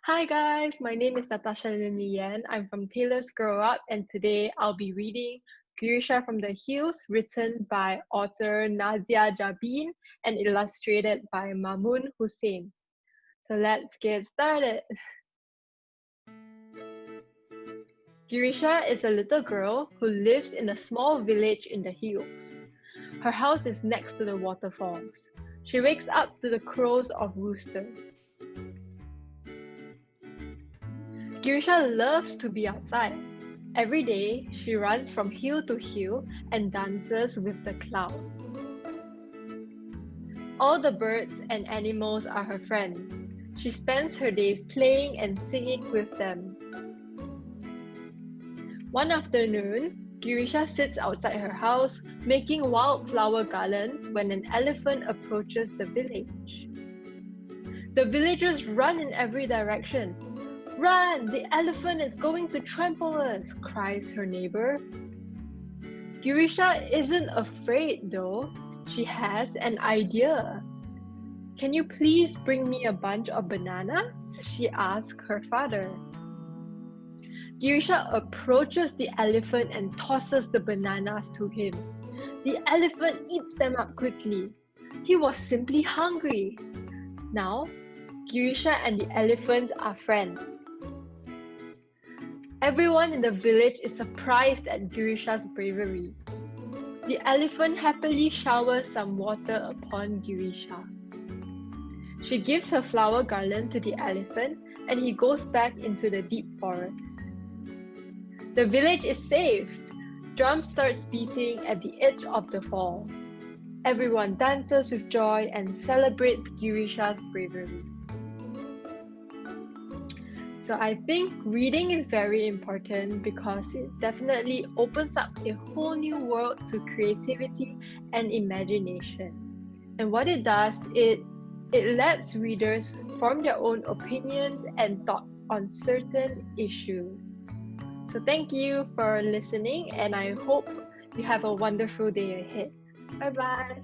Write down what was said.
Hi guys, my name is Natasha Lim. I'm from Taylor's Grow Up, and today I'll be reading Girisha from the Hills, written by author Nazia Jabeen and illustrated by Mamun Hussein. So let's get started. Girisha is a little girl who lives in a small village in the hills. Her house is next to the waterfalls. She wakes up to the crows of roosters. Girisha loves to be outside. Every day, she runs from hill to hill and dances with the clouds. All the birds and animals are her friends. She spends her days playing and singing with them. One afternoon, Girisha sits outside her house making wildflower garlands when an elephant approaches the village. The villagers run in every direction. "Run! The elephant is going to trample us!" cries her neighbor. Girisha isn't afraid though. She has an idea. "Can you please bring me a bunch of bananas?" she asks her father. Girisha approaches the elephant and tosses the bananas to him. The elephant eats them up quickly. He was simply hungry. Now, Girisha and the elephant are friends. Everyone in the village is surprised at Girisha's bravery. The elephant happily showers some water upon Girisha. She gives her flower garland to the elephant and he goes back into the deep forest. The village is saved. Drums starts beating at the edge of the falls. Everyone dances with joy and celebrates Girisha's bravery. So I think reading is very important because it definitely opens up a whole new world to creativity and imagination. And what it does, it lets readers form their own opinions and thoughts on certain issues. So thank you for listening, and I hope you have a wonderful day ahead. Bye bye.